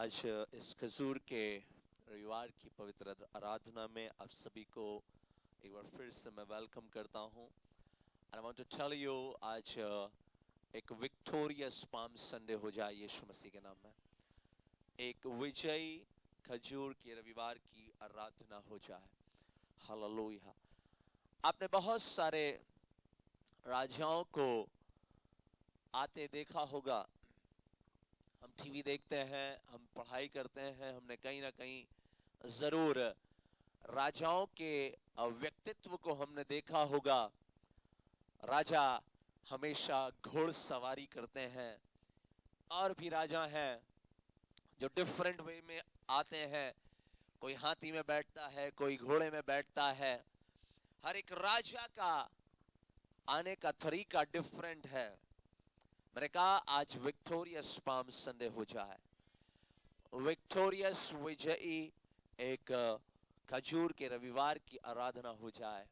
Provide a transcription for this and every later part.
आज इस खजूर के रविवार की पवित्र आराधना में आप सभी को एक बार फिर से मैं वेलकम करता हूं। And I want to tell you आज एक विक्टोरियस पाम संडे हो जाए यीशु मसीह के नाम में। एक विजयी खजूर के रविवार की आराधना हो जाए। हालेलुया। आपने बहुत सारे राजाओं को आते देखा होगा। हम टीवी देखते हैं, हम पढ़ाई करते हैं, हमने कहीं ना कहीं जरूर राजाओं के व्यक्तित्व को हमने देखा होगा। राजा हमेशा घोड़सवारी करते हैं, और भी राजा हैं जो डिफरेंट वे में आते हैं। कोई हाथी में बैठता है, कोई घोड़े में बैठता है। हर एक राजा का आने का तरीका डिफरेंट है। मैंने कहा आज विक्टोरियस पाम संडे हो जाए, विक्टोरियस विजयी एक खजूर के रविवार की आराधना हो जाए।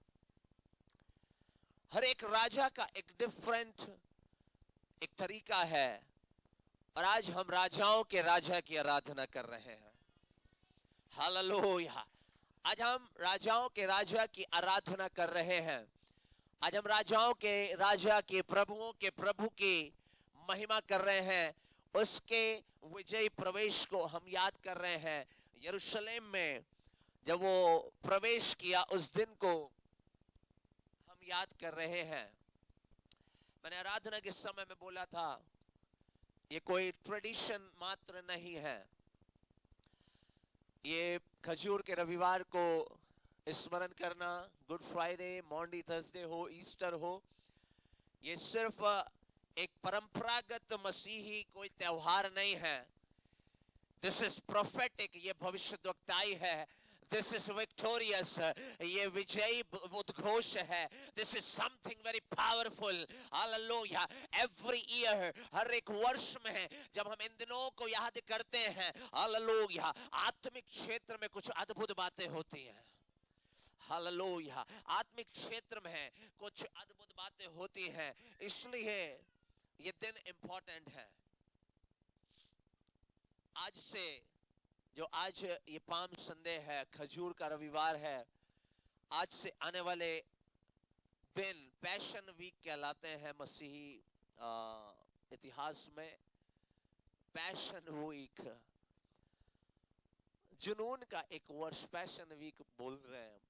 हर एक राजा का एक डिफरेंट एक तरीका है, और आज हम राजाओं के राजा की आराधना कर रहे हैं। हालेलुया। आज हम राजाओं के राजा की आराधना कर रहे हैं। आज हम राजाओं के राजा के प्रभुओं के प्रभु की महिमा कर रहे हैं। उसके विजयी प्रवेश को हम याद कर रहे हैं। यरूशलेम में जब वो प्रवेश किया उस दिन को हम याद कर रहे हैं। मैंने आराधना के समय में बोला था, ये कोई ट्रेडिशन मात्र नहीं है। ये खजूर के रविवार को स्मरण करना, गुड फ्राइडे, मॉन्डी थर्सडे हो, ईस्टर हो, ये सिर्फ एक परंपरागत मसीही कोई त्योहार नहीं है। दिस इज प्रोफेटिक, ये भविष्यद्वक्ताई है। दिस इज विक्टोरियस, ये विजयी उद्घोष है। This is something very powerful. Hallelujah. Every year, हर एक वर्ष में जब हम इन दिनों को याद करते हैं, हालेलुया, आत्मिक क्षेत्र में कुछ अद्भुत बातें होती हैं। हालेलुया। आत्मिक क्षेत्र में कुछ अद्भुत बातें होती हैं, इसलिए ये दिन इंपॉर्टेंट है। आज से जो आज ये पाम संडे है, खजूर का रविवार है, आज से आने वाले दिन पैशन वीक कहलाते हैं मसीही इतिहास में। पैशन वीक, जुनून का एक वर्ष पैशन वीक बोल रहे हैं।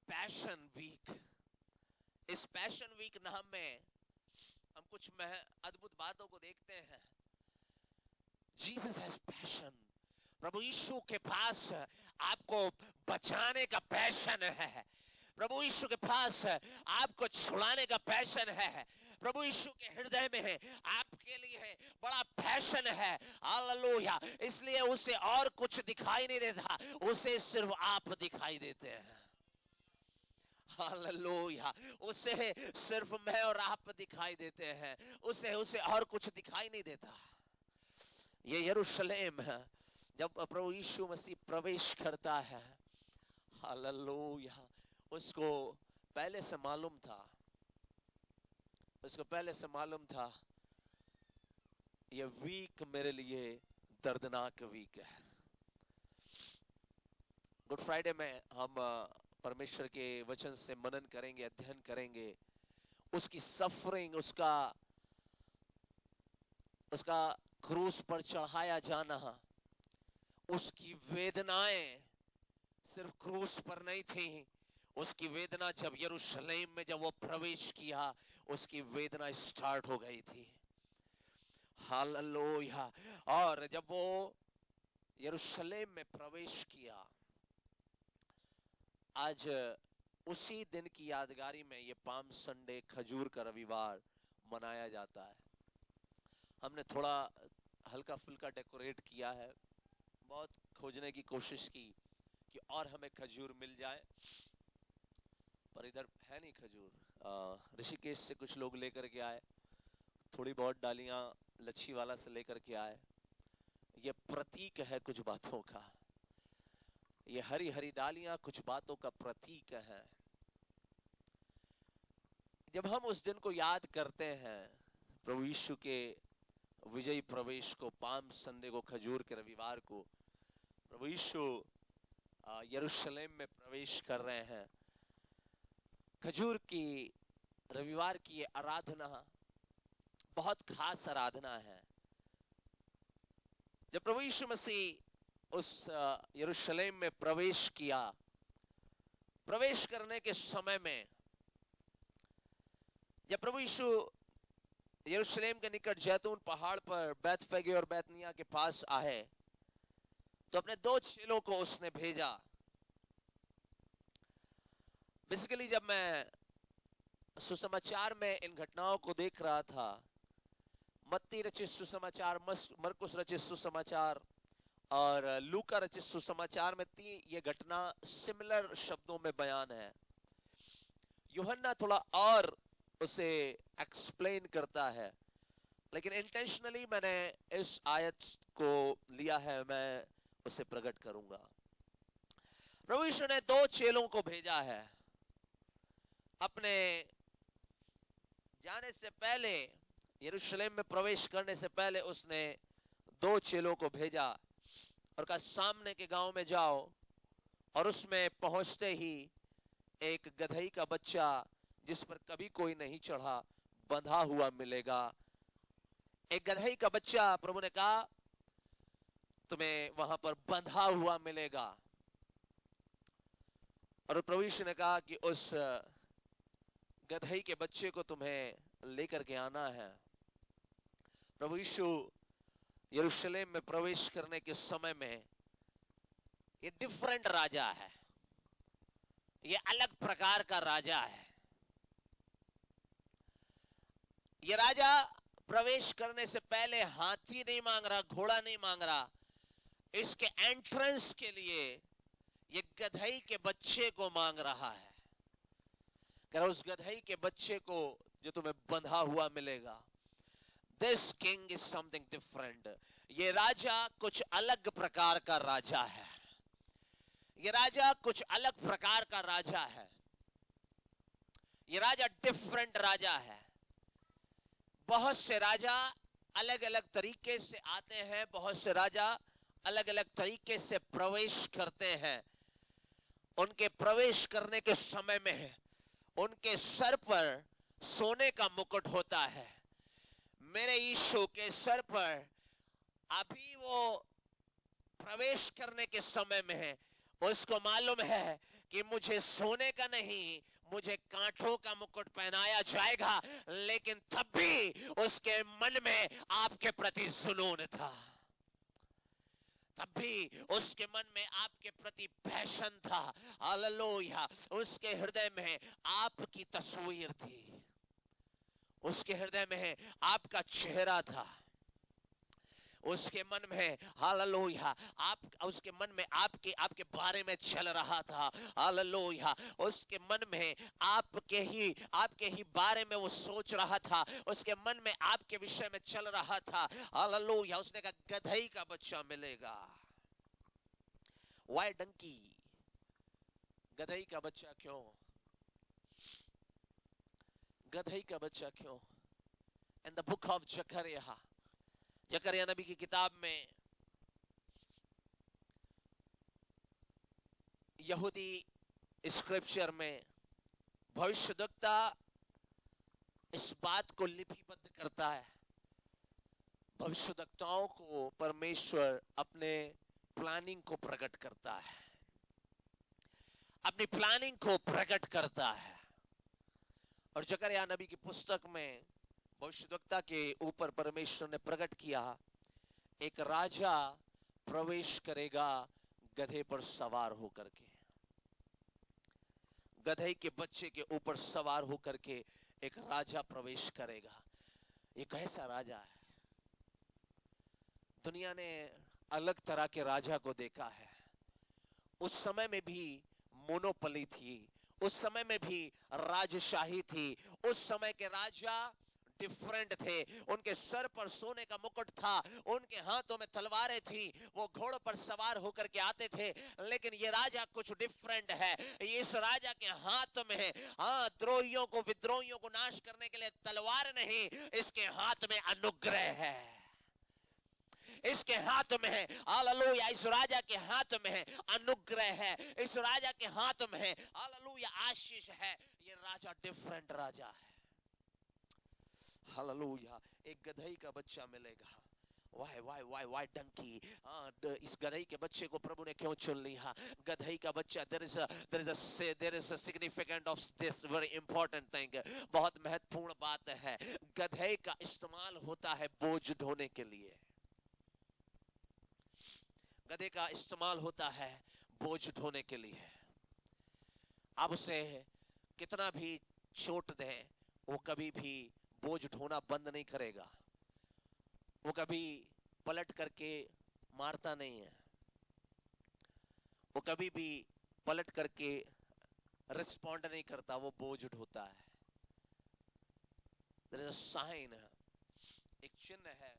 पैशन वीक, इस पैशन वीक नाम में हम कुछ अद्भुत बातों को देखते हैं। Jesus has passion. प्रभु यीशु के पास आपको बचाने का पैशन है। प्रभु यीशु के पास आपको छुड़ाने का पैशन है। प्रभु यीशु के हृदय में आपके लिए बड़ा पैशन है। हालेलुया। इसलिए उसे और कुछ दिखाई नहीं देता, उसे सिर्फ आप दिखाई देते हैं। हालेलुया। उसे सिर्फ मैं और आप दिखाई देते हैं, उसे और कुछ दिखाई नहीं देता। ये यरूशलेम है, जब प्रभु यीशु मसीह प्रवेश करता है, हालेलुया, उसको पहले से मालूम था, उसको पहले से मालूम था ये वीक मेरे लिए दर्दनाक वीक है। गुड फ्राइडे में हम परमेश्वर के वचन से मनन करेंगे, अध्ययन करेंगे। उसकी सफरिंग, उसका क्रूस पर चढ़ाया जाना, उसकी वेदनाएं सिर्फ क्रूस पर नहीं थी। उसकी वेदना जब यरूशलेम में जब वो प्रवेश किया, उसकी वेदना स्टार्ट हो गई थी। हालेलुया। और जब वो यरूशलेम में प्रवेश किया, आज उसी दिन की यादगारी में ये पाम संडे, खजूर का रविवार मनाया जाता है। हमने थोड़ा हल्का फुल्का डेकोरेट किया है, बहुत खोजने की कोशिश की कि और हमें खजूर मिल जाए, पर इधर है नहीं खजूर। ऋषिकेश से कुछ लोग लेकर के आए, थोड़ी बहुत डालियां लच्छीवाला से लेकर के आए। ये प्रतीक है कुछ बातों का। ये हरी हरी डालियां कुछ बातों का प्रतीक है। जब हम उस दिन को याद करते हैं, प्रभु यीशु के विजयी प्रवेश को, पाम संडे को, खजूर के रविवार को प्रभु यीशु यरूशलेम में प्रवेश कर रहे हैं। खजूर की रविवार की ये आराधना बहुत खास आराधना है। जब प्रभु यीशु मसीह उस यरूशलेम में प्रवेश किया, प्रवेश करने के समय में जब प्रभु यीशु यरूशलेम के निकट जैतून पहाड़ पर बैतफगे और बैतनिया के पास आए, तो अपने 2 चेलों को उसने भेजा। बेसिकली जब मैं सुसमाचार में इन घटनाओं को देख रहा था, मत्ती रचित सुसमाचार, मरकुस रचित सुसमाचार और लूका रचित सुसमाचार में ये घटना सिमिलर शब्दों में बयान है। यूहन्ना थोड़ा और उसे एक्सप्लेन करता है, लेकिन इंटेंशनली मैंने इस आयत को लिया है, मैं उसे प्रकट करूंगा। प्रभु यीशु ने 2 चेलों को भेजा है। अपने जाने से पहले, यरूशलेम में प्रवेश करने से पहले उसने 2 चेलों को भेजा और कहा सामने के गांव में जाओ और उसमें पहुंचते ही एक गदही का बच्चा जिस पर कभी कोई नहीं चढ़ा बंधा हुआ मिलेगा। एक गदही का बच्चा, प्रभु ने कहा, तुम्हें वहां पर बंधा हुआ मिलेगा। और प्रभु यीशु ने कहा कि उस गदही के बच्चे को तुम्हें लेकर के आना है। प्रभु यीशु यरूशलेम में प्रवेश करने के समय में ये डिफरेंट राजा है, ये अलग प्रकार का राजा है। ये राजा प्रवेश करने से पहले हाथी नहीं मांग रहा, घोड़ा नहीं मांग रहा। इसके एंट्रेंस के लिए ये गदही के बच्चे को मांग रहा है। कह रहा उस गदही के बच्चे को जो तुम्हें बंधा हुआ मिलेगा। This king is something different. ये राजा कुछ अलग प्रकार का राजा है। ये राजा कुछ अलग प्रकार का राजा है। ये राजा डिफरेंट राजा है। बहुत से राजा अलग अलग तरीके से आते हैं, बहुत से राजा अलग अलग तरीके से प्रवेश करते हैं। उनके प्रवेश करने के समय में उनके सर पर सोने का मुकुट होता है। मेरे यीशु के सर पर अभी वो प्रवेश करने के समय में उसको मालूम है कि मुझे सोने का नहीं, मुझे कांटों का मुकुट पहनाया जाएगा, लेकिन तब भी उसके मन में आपके प्रति जुनून था। तब भी उसके मन में आपके प्रति पैशन था। हालेलुया। उसके हृदय में आपकी तस्वीर थी, उसके हृदय में आपका चेहरा था, उसके मन में हालेलुया उसके मन में आपके बारे में चल रहा था। हालेलुया। उसके मन में आपके ही बारे में वो सोच रहा था, उसके मन में आपके विषय में चल रहा था। हालेलुया। उसने कहा गदही का बच्चा मिलेगा। वाई डंकी? गदही का बच्चा क्यों? गदही का बच्चा क्यों? इन द बुक ऑफ जकरिया नबी की किताब में यहूदी स्क्रिप्चर में भविष्यद्वक्ता इस बात को लिपिबद्ध करता है। भविष्यद्वक्ताओं को परमेश्वर अपने प्लानिंग को प्रकट करता है, अपनी प्लानिंग को प्रकट करता है। और जकरिया नबी की पुस्तक में भविष्यद्वक्ता के ऊपर परमेश्वर ने प्रकट किया, एक राजा प्रवेश करेगा गधे पर सवार होकर के। गधे के बच्चे के ऊपर सवार होकर के एक राजा प्रवेश करेगा। ये कैसा राजा है? दुनिया ने अलग तरह के राजा को देखा है। उस समय में भी मोनोपोली थी, उस समय में भी राजशाही थी। उस समय के राजा डिफरेंट थे। उनके सर पर सोने का मुकुट था, उनके हाथों में तलवारें थी, वो घोड़ों पर सवार होकर के आते थे। लेकिन ये राजा कुछ डिफरेंट है। इस राजा के हाथ में द्रोहियों को, विद्रोहियों को नाश करने के लिए तलवार नहीं, इसके हाथ में अनुग्रह है। इसके हाथ में है, हालेलुया, इस राजा के हाथ में है अनुग्रह है, इस राजा के हाथ में है हालेलुया आशीष है। ये राजा डिफरेंट राजा है, हालेलुया। एक गधई का बच्चा मिलेगा। वाई डंकी। इस गधई के बच्चे को प्रभु ने क्यों चुन लिया? गधई का बच्चा, there is a significant of this very important thing। बहुत महत्वपूर्ण बात है। गधई का इस्तेमाल होता है बोझ ढोने के लिए। गधे का इस्तेमाल होता है बोझ ढोने के लिए। आप उसे कितना भी चोट दें, वो कभी भी बोझ ढोना बंद नहीं करेगा। वो कभी पलट करके मारता नहीं है, वो कभी भी पलट करके रिस्पॉन्ड नहीं करता, वो बोझ ढोता है। There is a sign, एक चिन्ह है।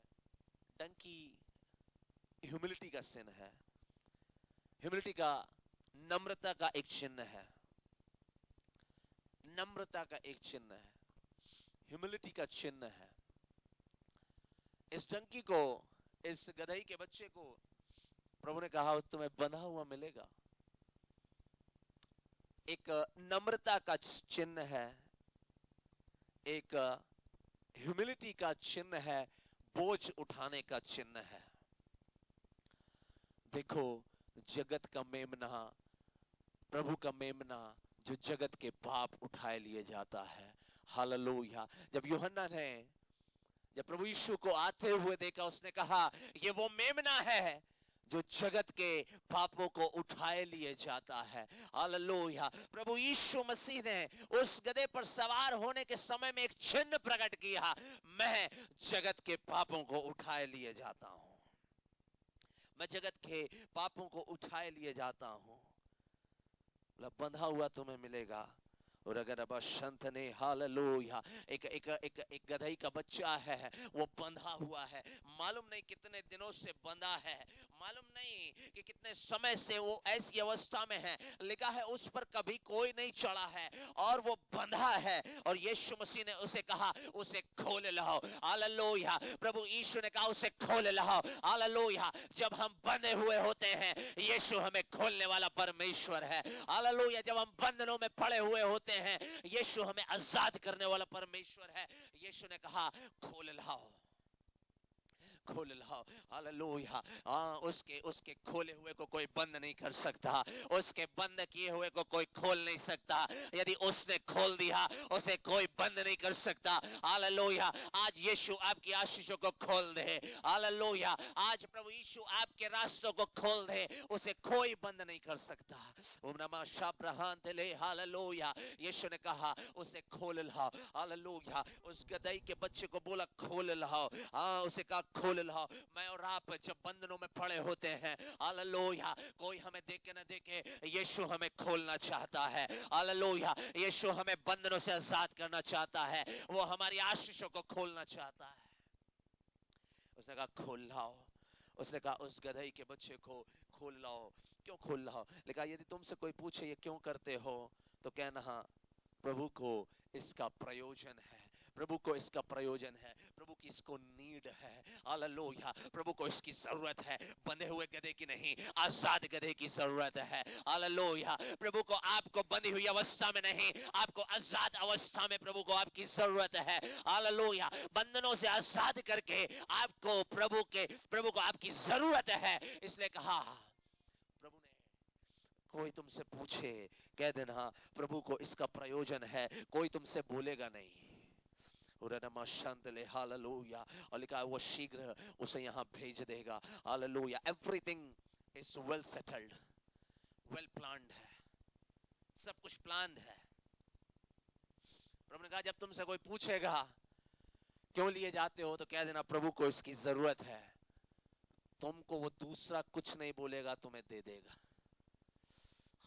डंकी ह्यूमिलिटी का चिन्ह है, ह्यूमिलिटी का, नम्रता का एक चिन्ह है, नम्रता का एक चिन्ह है, ह्यूमिलिटी का चिन्ह है। इस डंकी को, इस गधई के बच्चे को प्रभु ने कहा तुम्हें बंधा हुआ मिलेगा। एक नम्रता का चिन्ह है, एक ह्यूमिलिटी का चिन्ह है, बोझ उठाने का चिन्ह है। देखो, जगत का मेमना, प्रभु का मेमना, जो जगत के पाप उठाए लिए जाता है। हालेलुया। जब यूहन्ना ने, जब प्रभु यीशु को आते हुए देखा, उसने कहा ये वो मेमना है जो जगत के पापों को उठाए लिए जाता है। हालेलुया। प्रभु यीशु मसीह ने उस गधे पर सवार होने के समय में एक चिन्ह प्रकट किया, मैं जगत के पापों को उठाए लिए जाता हूं, मैं जगत के पापों को उठाए लिए जाता हूं। बंधा हुआ तुम्हें मिलेगा। और अगर अब संत ने, हालेलुया, एक गधई का बच्चा है, वो बंधा हुआ है, मालूम नहीं कितने दिनों से बंधा है, मालूम नहीं कि कितने समय से वो ऐसी अवस्था में है। लिखा है उस पर कभी कोई नहीं चढ़ा है और वो बंधा है। और यीशु मसीह ने उसे कहा उसे खोल लाओ। हालेलुया। प्रभु यीशु ने कहा उसे खोल लाओ। हालेलुया। जब हम बंधे हुए होते हैं, यीशु हमें खोलने वाला परमेश्वर है। हालेलुया। जब हम बंधनों में पड़े हुए होते हैं, यीशु हमें आजाद करने वाला परमेश्वर है। यीशु ने कहा खोल लाओ, खोल लाओ। हालेलुया। उसके खोले हुए को कोई बंद नहीं कर सकता, उसके बंद किए हुए को कोई खोल नहीं सकता। यदि उसने खोल दिया, उसे कोई बंद नहीं कर सकता। हालेलुया। आज यीशु आपकी आशीषों को खोल दे। हालेलुया। आज प्रभु यीशु आपके रास्तों को खोल दे, उसे कोई बंद नहीं कर सकता। हालेलुया। यीशु ने कहा उसे खोल लाओ। हालेलुया। उस गधई के बच्चे को बोला खोल लाओ। उसे कहा खोल लाओ। मैं और आप जब बंधनों में पड़े होते हैं, हालेलुया, कोई हमें देखे न देखे, यीशु हमें खोलना चाहता है। हालेलुया। यीशु हमें बंधनों से आजाद करना चाहता है, वो हमारी आशीषों को खोलना चाहता है। उसने कहा खोल लाओ। उसने कहा उस गधई के बच्चे को खोल लाओ। क्यों खोल लाओ? लिखा यदि तुमसे कोई पूछे ये क्यों करते हो, तो कहना प्रभु को इसका प्रयोजन है, प्रभु को इसका प्रयोजन है, प्रभु की इसको नीड है। हालेलुया। प्रभु को इसकी जरूरत है, बंधे हुए गधे की नहीं, आजाद गधे की जरूरत है। हालेलुया। प्रभु को आपको बंधी हुई अवस्था में नहीं, आपको आजाद अवस्था में प्रभु को आपकी जरूरत है। हालेलुया। बंधनों से आजाद करके आपको प्रभु को आपकी जरूरत है। इसलिए कहा प्रभु ने, कोई तुमसे पूछे कह देना प्रभु को इसका प्रयोजन है, कोई तुमसे बोलेगा नहीं। हालेलुया। और लिखा वो शीघ्र उसे यहां भेज देगा। Hallelujah. Everything is well settled, well planned है, सब कुछ प्लान्ड है। प्रभु ने कहा जब तुमसे कोई पूछेगा क्यों लिए जाते हो, तो कह देना प्रभु को इसकी जरूरत है। तुमको वो दूसरा कुछ नहीं बोलेगा, तुम्हें दे देगा।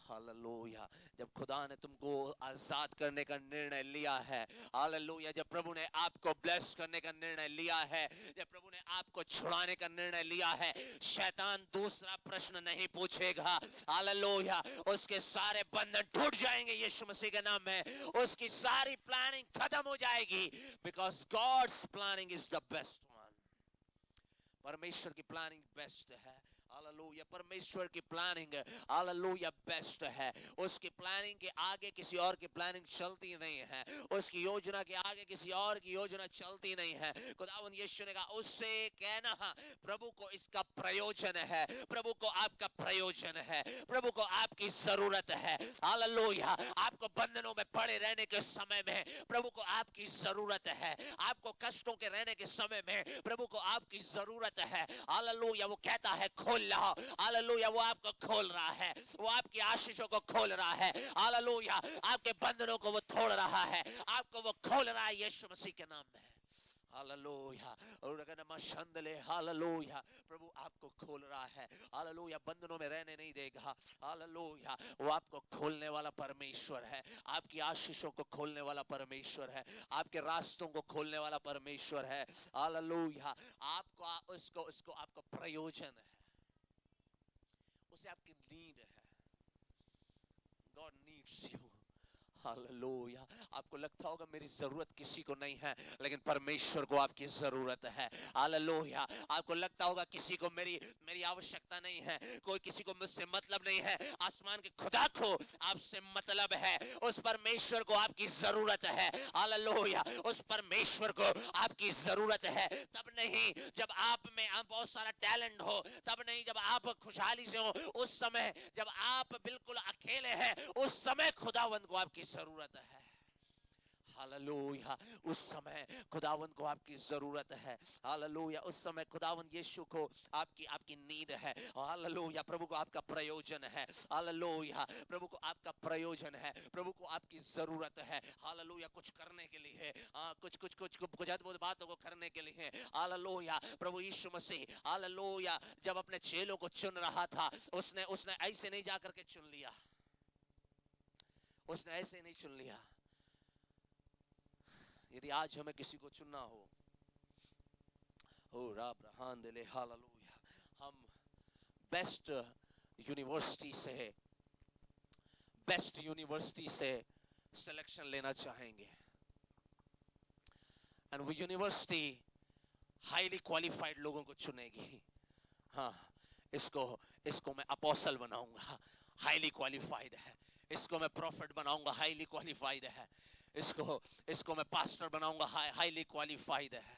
हालेलुया। जब खुदा ने तुमको आजाद करने का निर्णय लिया है, हालेलुया, जब प्रभु ने आपको ब्लेस करने का निर्णय लिया है, जब प्रभु ने आपको छुड़ाने का निर्णय लिया है, शैतान दूसरा प्रश्न नहीं पूछेगा। हालेलुया। उसके सारे बंधन टूट जाएंगे यीशु मसीह के नाम में, उसकी सारी प्लानिंग खत्म हो जाएगी। Because God's planning is the best one. परमेश्वर की प्लानिंग बेस्ट है। हालेलुया, परमेश्वर की प्लानिंग हालेलुया बेस्ट है। उसकी प्लानिंग के आगे किसी और की प्लानिंग चलती नहीं है, उसकी योजना के आगे किसी और की योजना चलती नहीं है। खुदावंद यीशु ने कहा उससे कहना प्रभु को इसका प्रयोजन है, प्रभु को आपका प्रयोजन है, प्रभु को आपकी जरूरत है। हालेलुया, आपको बंधनों में पड़े रहने के समय में प्रभु को आपकी जरूरत है, आपको कष्टों के रहने के समय में प्रभु को आपकी जरूरत है। हालेलुया, वो कहता है खोल लो। हालेलुया, वो आपको खोल रहा है, वो आपकी आशीषों को खोल रहा है। हालेलुया, आपके बंधनों को वो तोड़ रहा है, आपको वो खोल रहा है यीशु मसीह के नाम में। हालेलुया, और अगर नमस्ते हालेलुया, प्रभु आपको खोल रहा है। हालेलुया, बंधनों में रहने नहीं देगा। हालेलुया, वो आपको खोलने वाला परमेश्वर है, आपकी आशीषों को खोलने वाला परमेश्वर है, आपके रास्तों को खोलने वाला परमेश्वर है। हालेलुया, आपको उसको उसको आपको प्रयोजन है, उसे आपकी नीड है। God needs you. हालेलुया, आपको लगता होगा मेरी जरूरत किसी को नहीं है, लेकिन परमेश्वर को आपकी जरूरत है। हालेलुया, आपको लगता होगा किसी को मेरी आवश्यकता नहीं है, कोई किसी को मुझसे मतलब नहीं है, आसमान के खुदा को आपसे मतलब है, उस परमेश्वर को आपकी जरूरत है। हालेलुया, उस परमेश्वर को आपकी जरूरत है। तब नहीं जब आप में बहुत सारा टैलेंट हो, तब नहीं जब आप खुशहाली से हो, उस समय जब आप बिल्कुल अकेले हैं, उस समय खुदावंद को आपकी जरूरत है। हालेलुया, उस समय खुदावंद को आपकी जरूरत है। हालेलुया, उस समय खुदावंद यीशु को आपकी नीड है। हालेलुया, प्रभु को आपका प्रयोजन है। हालेलुया, प्रभु को आपका प्रयोजन है, प्रभु को आपकी जरूरत है। हालेलुया, कुछ करने के लिए, कुछ अद्भुत बातों को करने के लिए। हालेलुया, प्रभु यीशु मसीह हालेलुया जब अपने चेलों को चुन रहा था, उसने ऐसे नहीं जाकर के चुन लिया, उसने ऐसे नहीं चुन लिया। यदि आज हमें किसी को चुनना हो राब्रहान दिले हालेलुया, हम बेस्ट यूनिवर्सिटी से सिलेक्शन लेना चाहेंगे, एंड वो यूनिवर्सिटी हाईली क्वालिफाइड लोगों को चुनेगी। हाँ, इसको मैं अपोस्टल बनाऊंगा, हाईली क्वालिफाइड है। इसको मैं प्रॉफिट बनाऊंगा, हाईली क्वालिफाइड है। इसको मैं पास्टर बनाऊंगा, हाईली क्वालिफाइड है।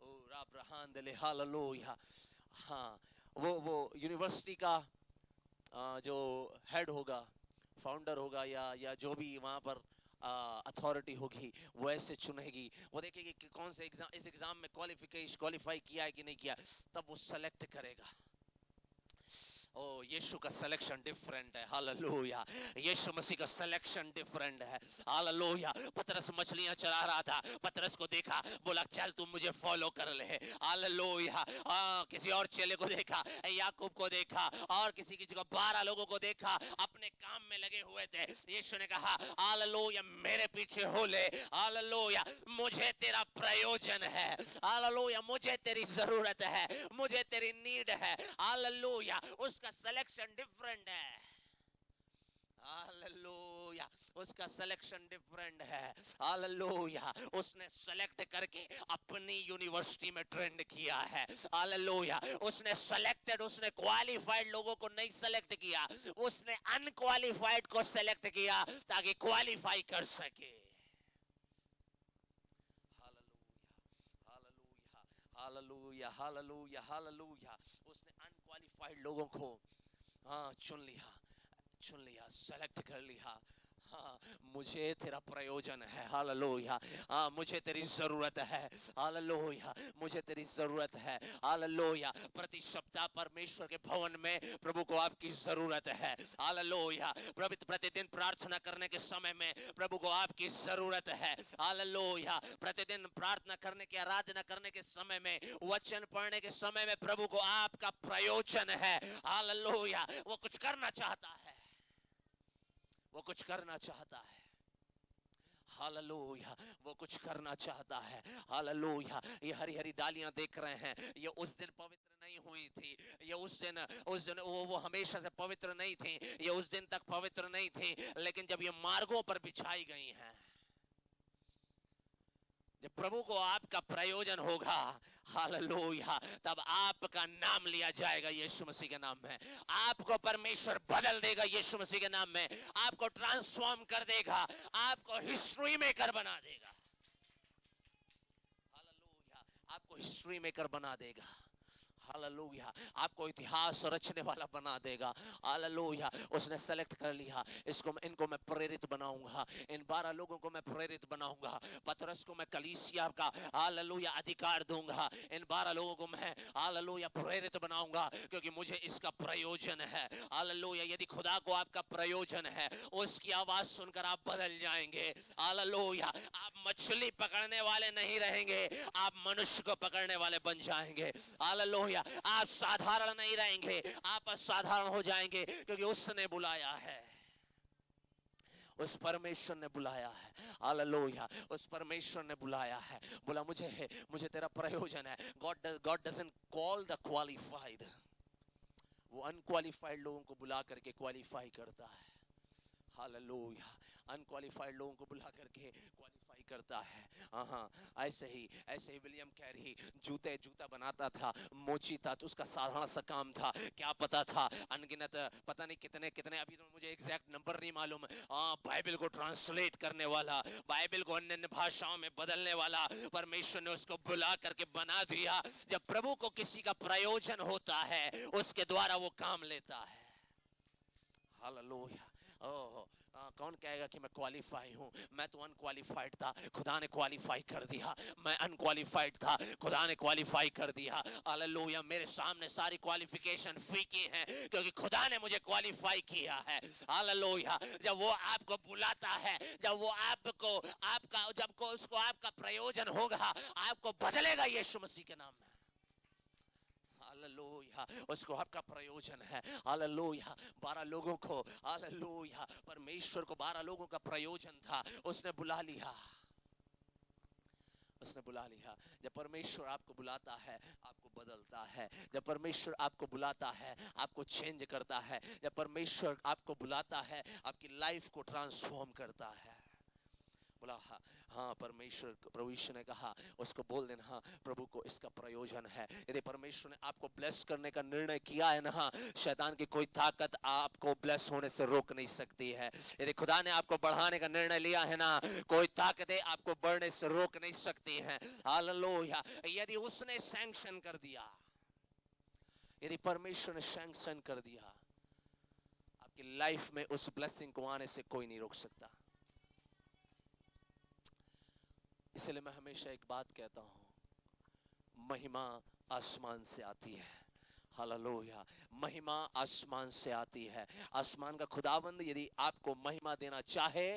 ओ अब्राहम दिले हालेलुया। हाँ, वो यूनिवर्सिटी का जो हेड होगा, फाउंडर होगा, या जो भी वहां पर अथॉरिटी होगी, वो ऐसे चुनेगी। वो देखेगी कि कौन से एग्जाम, इस एग्जाम में क्वालिफाई किया है कि नहीं किया, तब वो सेलेक्ट करेगा। ओ, यीशु का सिलेक्शन डिफरेंट है। हालेलुया, यीशु मसीह का सिलेक्शन डिफरेंट है। हालेलुया, पतरस मछलियां चला रहा था, पतरस को देखा, बोला चल तुम मुझे फॉलो कर ले। हालेलुया, किसी और चेले को देखा, याकूब को देखा, और किसी को 12 लोगों को देखा, अपने काम में लगे हुए थे। यीशु ने कहा हालेलुया मेरे पीछे हो ले। हालेलुया, मुझे तेरा प्रयोजन है। हालेलुया, मुझे तेरी जरूरत है, मुझे तेरी नीड है। हालेलुया, उसका सिलेक्शन डिफरेंट है। हालेलुया, उसका सिलेक्शन डिफरेंट है। हालेलुया, उसने सेलेक्ट करके अपनी यूनिवर्सिटी में ट्रेंड किया है। हालेलुया, उसने क्वालिफाइड लोगों को नहीं सेलेक्ट किया, उसने अनक्वालिफाइड को सेलेक्ट किया ताकि क्वालिफाई कर सके। हालेलुया, हालेलुया, हालेलुया, उसने अनक्वालिफाइड लोगों को चुन लिया, सेलेक्ट कर लिया। हाँ, मुझे तेरा प्रयोजन है। हालेलुया, हाँ, मुझे तेरी जरूरत है। हालेलुया, मुझे तेरी जरूरत है। हालेलुया, प्रति सप्ताह परमेश्वर के भवन में प्रभु को आपकी जरूरत है। हालेलुया, प्रतिदिन प्रार्थना करने के समय में प्रभु को आपकी जरूरत है। हालेलुया, प्रतिदिन प्रार्थना करने की, आराधना करने के समय में, वचन पढ़ने के समय में प्रभु को आपका प्रयोजन है। हालेलुया, वो कुछ करना चाहता है, वो कुछ करना चाहता है। हालेलुया, वो कुछ करना चाहता है। हालेलुया, ये हरी हरी डालियां देख रहे हैं, ये उस दिन पवित्र नहीं हुई थी, ये उस दिन वो हमेशा से पवित्र नहीं थी, ये उस दिन तक पवित्र नहीं थी, लेकिन जब ये मार्गों पर बिछाई गई हैं, जब प्रभु को आपका प्रयोजन होगा, हालेलुया, तब आपका नाम लिया जाएगा यीशु मसीह के नाम में। आपको परमेश्वर बदल देगा यीशु मसीह के नाम में। आपको ट्रांसफॉर्म कर देगा, आपको हिस्ट्री मेकर बना देगा। हालेलुया, आपको हिस्ट्री मेकर बना देगा। हालेलुया, आपको इतिहास रचने वाला बना देगा। हालेलुया, उसने सेलेक्ट कर लिया, इनको मैं प्रेरित बनाऊंगा, इन 12 लोगों को मैं प्रेरित बनाऊंगा। पतरस को मैं कलीसिया का हालेलुया अधिकार दूंगा, इन 12 लोगों को मैं हालेलुया प्रेरित बनाऊंगा, क्योंकि मुझे इसका प्रयोजन है। हालेलुया, यदि खुदा को आपका प्रयोजन है, उसकी आवाज सुनकर आप बदल जाएंगे। हालेलुया, आप मछली पकड़ने वाले नहीं रहेंगे, आप मनुष्य को पकड़ने वाले बन जाएंगे। हालेलुया, आप साधारण नहीं रहेंगे, आप असाधारण हो जाएंगे, क्योंकि उसने बुलाया है, उस परमेश्वर ने बुलाया है। हालेलुया, उस परमेश्वर ने बुलाया है, बोला मुझे तेरा प्रयोजन है। God doesn't call the qualified, वो अनक्वालिफाइड लोगों को बुला करके क्वालिफाई करता है। हालेलुया, अनक्वालिफाइड लोगों को बुला करके क्वालिफाई करता है। हाँ, ऐसे ही विलियम कैरी जूता बनाता था, मोची था, तो उसका साधारण सा काम था। क्या पता था अनगिनत, पता नहीं कितने कितने, अभी तो मुझे एग्जैक्ट नंबर नहीं मालूम। बाइबल को ट्रांसलेट करने वाला, बाइबल को अन्य भाषाओं में बदलने वाला परमेश्वर ने उसको बुला करके बना दिया। जब प्रभु को किसी का प्रयोजन होता है, उसके द्वारा वो काम लेता है। हालेलुया, ओह, कौन कहेगा कि मैं क्वालिफाई हूं? मैं तो अनक्वालिफाइड था, खुदा ने क्वालिफाई कर दिया। मैं अनक्वालिफाइड था, खुदा ने क्वालिफाई कर दिया। हालेलुया, मेरे सामने सारी क्वालिफिकेशन फीकी हैं, क्योंकि खुदा ने मुझे क्वालिफाई किया है। हालेलुया, जब वो आपको बुलाता है, जब वो आपको उसको आपका प्रयोजन होगा, आपको बदलेगा यीशु मसीह के नाम में। हालेलुया, उसको आपका प्रयोजन है। हालेलुया, 12 लोगों को, हालेलुया, परमेश्वर को 12 लोगों का प्रयोजन था, उसने बुला लिया, उसने बुला लिया। जब परमेश्वर आपको बुलाता है, आपको बदलता है। जब परमेश्वर आपको बुलाता है, आपको चेंज करता है। जब परमेश्वर आपको बुलाता है, आपकी लाइफ को ट्रांसफॉर्म करता है। बोला हाँ, परमेश्वर, प्रभु यीशु ने कहा उसको बोल देना, हाँ, प्रभु को इसका प्रयोजन है। यदि परमेश्वर ने आपको ब्लेस करने का निर्णय किया है ना, शैतान की कोई ताकत आपको ब्लेस होने से रोक नहीं सकती है। यदि खुदा ने आपको बढ़ाने का निर्णय लिया है ना, कोई ताकतें आपको बढ़ने से रोक नहीं सकती हैं। हालेलुया, यदि उसने सैंक्शन कर दिया, यदि परमेश्वर ने सैंक्शन कर दिया, आपकी लाइफ में उस ब्लेसिंग को आने से कोई नहीं रोक सकता। इसलिए मैं हमेशा एक बात कहता हूं, महिमा आसमान से आती है। हालेलुया, महिमा आसमान से आती है। आसमान का खुदावंद यदि आपको महिमा देना चाहे,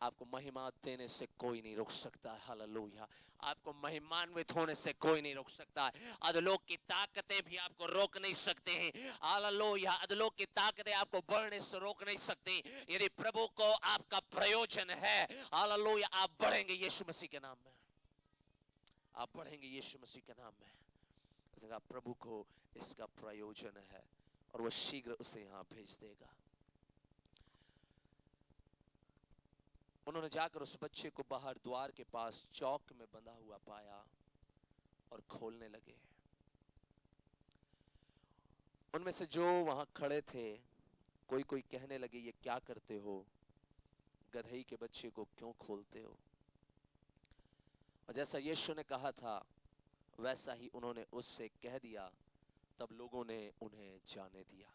आपको महिमा देने से कोई नहीं रोक सकता है। हालेलुया, आपको महिमान्वित होने से कोई नहीं रोक सकता है। अधलोक की ताकतें भी आपको रोक नहीं सकते हैं। हालेलुया, अधलोक की ताकतें आपको बढ़ने से रोक नहीं सकती। यदि प्रभु को आपका प्रयोजन है, हालेलुया, आप बढ़ेंगे यीशु मसीह के नाम में, आप बढ़ेंगे यीशु मसीह के नाम में। प्रभु को इसका प्रयोजन है और वह शीघ्र उसे यहां भेज देगा। उन्होंने जाकर उस बच्चे को बाहर द्वार के पास चौक में बंधा हुआ पाया और खोलने लगे। उनमें से जो वहां खड़े थे, कोई कोई कहने लगे, ये क्या करते हो? गदही के बच्चे को क्यों खोलते हो? और जैसा यीशु ने कहा था, वैसा ही उन्होंने उससे कह दिया। तब लोगों ने उन्हें जाने दिया।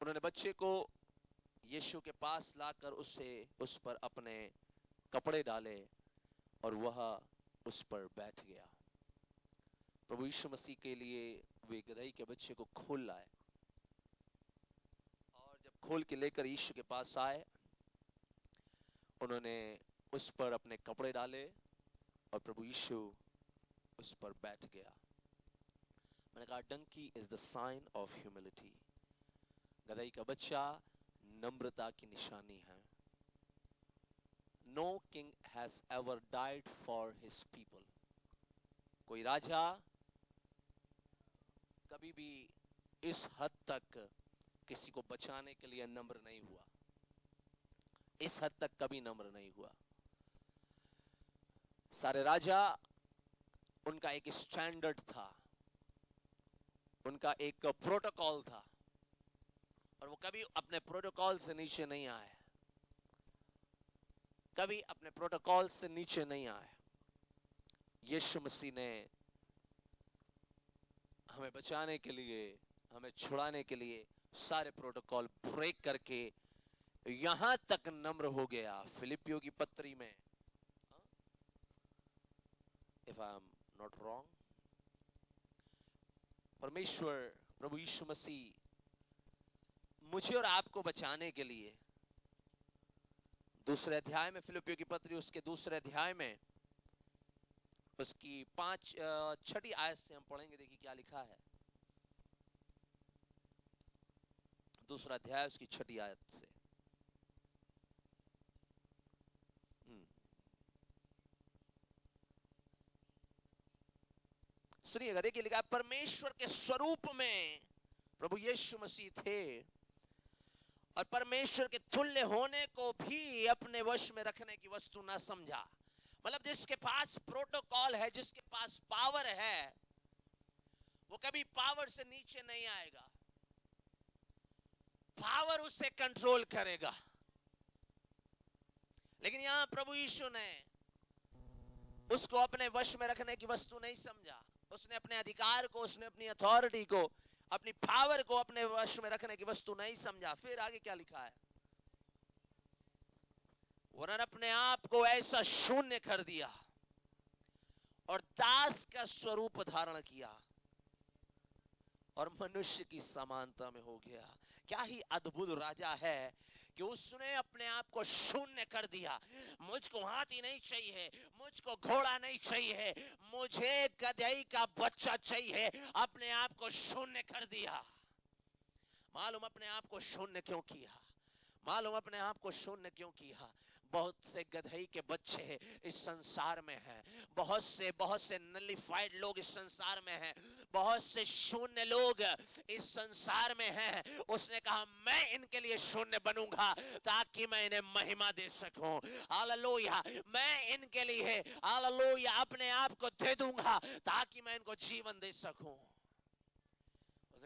उन्होंने बच्चे को यीशु के पास लाकर उस पर अपने कपड़े डाले और वह उस पर बैठ गया। प्रभु यीशु मसीह के लिए वे गदही के बच्चे को खोल लाए, और जब खोल के लेकर यीशु के पास आए, उन्होंने उस पर अपने कपड़े डाले और प्रभु यीशु उस पर बैठ गया। मैंने कहा, donkey is the sign of humility. गदही का बच्चा नम्रता की निशानी है। No king has ever died for his people. कोई राजा कभी भी इस हद तक किसी को बचाने के लिए नम्र नहीं हुआ, इस हद तक कभी नम्र नहीं हुआ। सारे राजा उनका एक स्टैंडर्ड था, उनका एक प्रोटोकॉल था, और वो कभी अपने प्रोटोकॉल से नीचे नहीं आए, कभी अपने प्रोटोकॉल से नीचे नहीं आए। यीशु मसीह ने हमें बचाने के लिए, हमें छुड़ाने के लिए सारे प्रोटोकॉल ब्रेक करके यहां तक नम्र हो गया। फिलिपियों की पत्री में, if I am not wrong, परमेश्वर प्रभु यीशु मसीह मुझे और आपको बचाने के लिए, दूसरे अध्याय में, फिलिपियों की पत्री उसके दूसरे अध्याय में, उसकी 6ठी आयत से हम पढ़ेंगे। देखिए क्या लिखा है, दूसरा अध्याय उसकी 6ठी आयत से। सुनिएगा, देखिए लिखा है, परमेश्वर के स्वरूप में प्रभु यीशु मसीह थे और परमेश्वर के तुल्य होने को भी अपने वश में रखने की वस्तु ना समझा। मतलब जिसके पास प्रोटोकॉल है, जिसके पास पावर है, वो कभी पावर से नीचे नहीं आएगा, पावर उसे कंट्रोल करेगा। लेकिन यहां प्रभु यीशु ने उसको अपने वश में रखने की वस्तु नहीं समझा। उसने अपने अधिकार को, उसने अपनी अथॉरिटी को, अपनी पावर को अपने वश में रखने की वस्तु नहीं समझा। फिर आगे क्या लिखा है, उन्होंने अपने आप को ऐसा शून्य कर दिया और दास का स्वरूप धारण किया और मनुष्य की समानता में हो गया। क्या ही अद्भुत राजा है कि उसने अपने आप को शून्य कर दिया। मुझको हाथी नहीं चाहिए, मुझको घोड़ा नहीं चाहिए, मुझे गधे का बच्चा चाहिए। अपने आप को शून्य कर दिया। मालूम अपने आप को शून्य क्यों किया? मालूम अपने आप को शून्य क्यों किया? बहुत से गधई के बच्चे इस संसार में हैं, बहुत से नलिफाइड लोग इस संसार में हैं, बहुत से शून्य लोग इस संसार में हैं। उसने कहा मैं इनके लिए शून्य बनूंगा ताकि मैं इन्हें महिमा दे सकूं। हालेलुया। मैं इनके लिए, हालेलुया, अपने आप को दे दूंगा ताकि मैं इनको जीवन दे सकूं।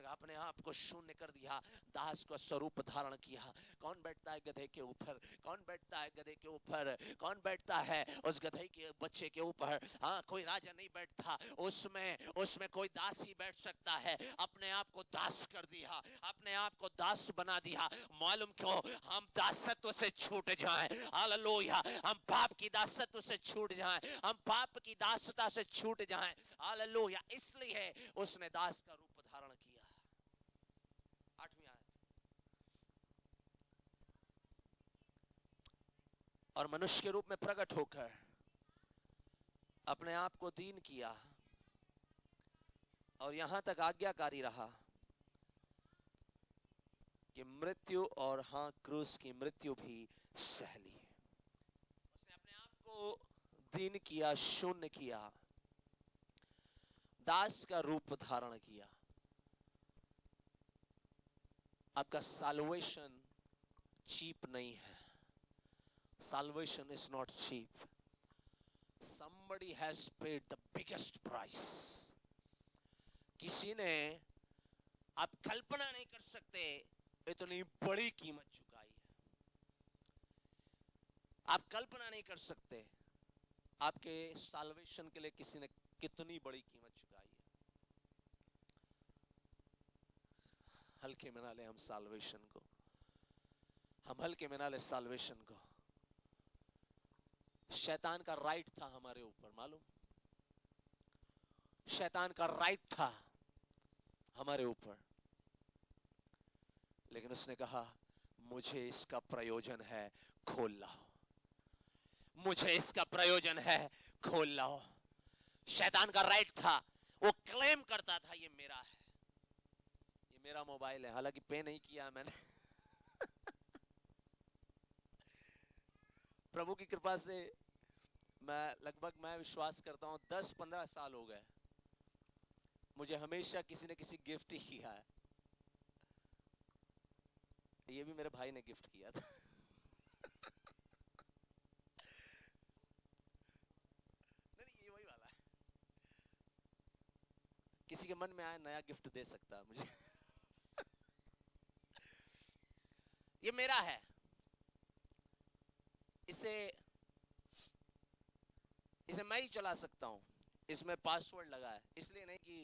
अपने आप को शून्य कर दिया, दास का स्वरूप धारण किया। कौन बैठता है गधे के ऊपर? कौन बैठता है गधे के ऊपर? कौन बैठता है उस गधे के बच्चे के ऊपर? हाँ, कोई राजा नहीं बैठता उसमें कोई दास ही बैठ सकता है। अपने आप को दास कर दिया, अपने आप को दास बना दिया। मालूम क्यों? हम दासत्व से छूट जाएं। हालेलुया। हम पाप की दासत्व से छूट जाएं, हम पाप की दासता से छूट जाएं। हालेलुया। इसलिए उसने दास का रूप धारण किया। 8वीं आयत, और मनुष्य के रूप में प्रकट होकर अपने आप को दीन किया और यहां तक आज्ञाकारी रहा कि मृत्यु, और हां, क्रूस की मृत्यु भी सह ली। उसने अपने आप को दीन किया, शून्य किया, दास का रूप धारण किया। आपका साल्वेशन चीप नहीं है। Salvation is not cheap. Somebody has paid the biggest price. किसी ने, आप कल्पना नहीं कर सकते, इतनी बड़ी कीमत चुकाई है। आप कल्पना नहीं कर सकते आपके साल्वेशन के लिए किसी ने कितनी बड़ी कीमत चुकाई है। हल्के में ना ले हम साल्वेशन को, हम हल्के में ना ले साल्वेशन को। शैतान का राइट था हमारे ऊपर, मालूम? शैतान का राइट था हमारे ऊपर, लेकिन उसने कहा मुझे इसका प्रयोजन है, खोल लाओ। मुझे इसका प्रयोजन है, खोल लाओ। शैतान का राइट था, वो क्लेम करता था ये मेरा है, ये मेरा मोबाइल है। हालांकि पे नहीं किया मैंने। प्रभु की कृपा से मैं विश्वास करता हूं 10-15 साल हो गए, मुझे हमेशा किसी ने किसी गिफ्ट ही किया है। ये भी मेरे भाई ने गिफ्ट किया था। नहीं, ये वही वाला है। किसी के मन में आए नया गिफ्ट दे सकता है मुझे। ये मेरा है, इसे इसे मैं ही चला सकता हूं। इसमें पासवर्ड लगा है, इसलिए नहीं कि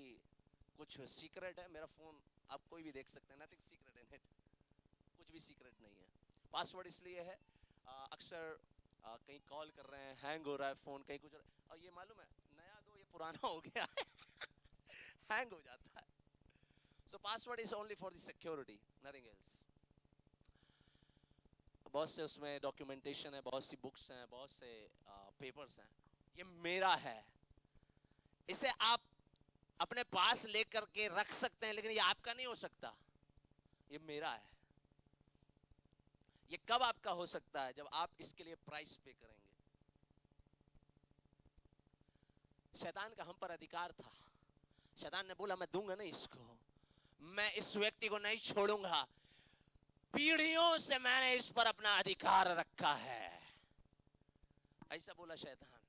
कुछ सीक्रेट है। मेरा फोन आप कोई भी देख सकते हैं, नथिंग सीक्रेट इन इट, कुछ भी सीक्रेट नहीं है। पासवर्ड इसलिए है, अक्सर कहीं कॉल कर रहे हैं, हैंग हो रहा है फोन, कहीं कुछ, और ये मालूम है नया दो ये पुराना हो गया है। हैंग हो जाता है। सो password is only for the security, nothing else. बहुत से उसमें डॉक्यूमेंटेशन है, बहुत सी बुक्स हैं, बहुत से पेपर्स हैं। ये मेरा है, इसे आप अपने पास लेकर के रख सकते हैं, लेकिन ये आपका नहीं हो सकता। ये मेरा है। ये कब आपका हो सकता है? जब आप इसके लिए प्राइस पे करेंगे। शैतान का हम पर अधिकार था। शैतान ने बोला मैं दूंगा नहीं इसको, मैं इस व्यक्ति को नहीं छोड़ूंगा, पीढ़ियों से मैंने इस पर अपना अधिकार रखा है। ऐसा बोला शैतान।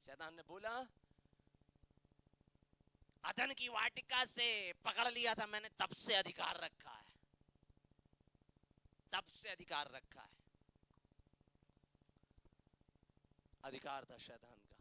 शैतान ने बोला अदन की वाटिका से पकड़ लिया था मैंने, तब से अधिकार रखा है, तब से अधिकार रखा है। अधिकार था शैतान का।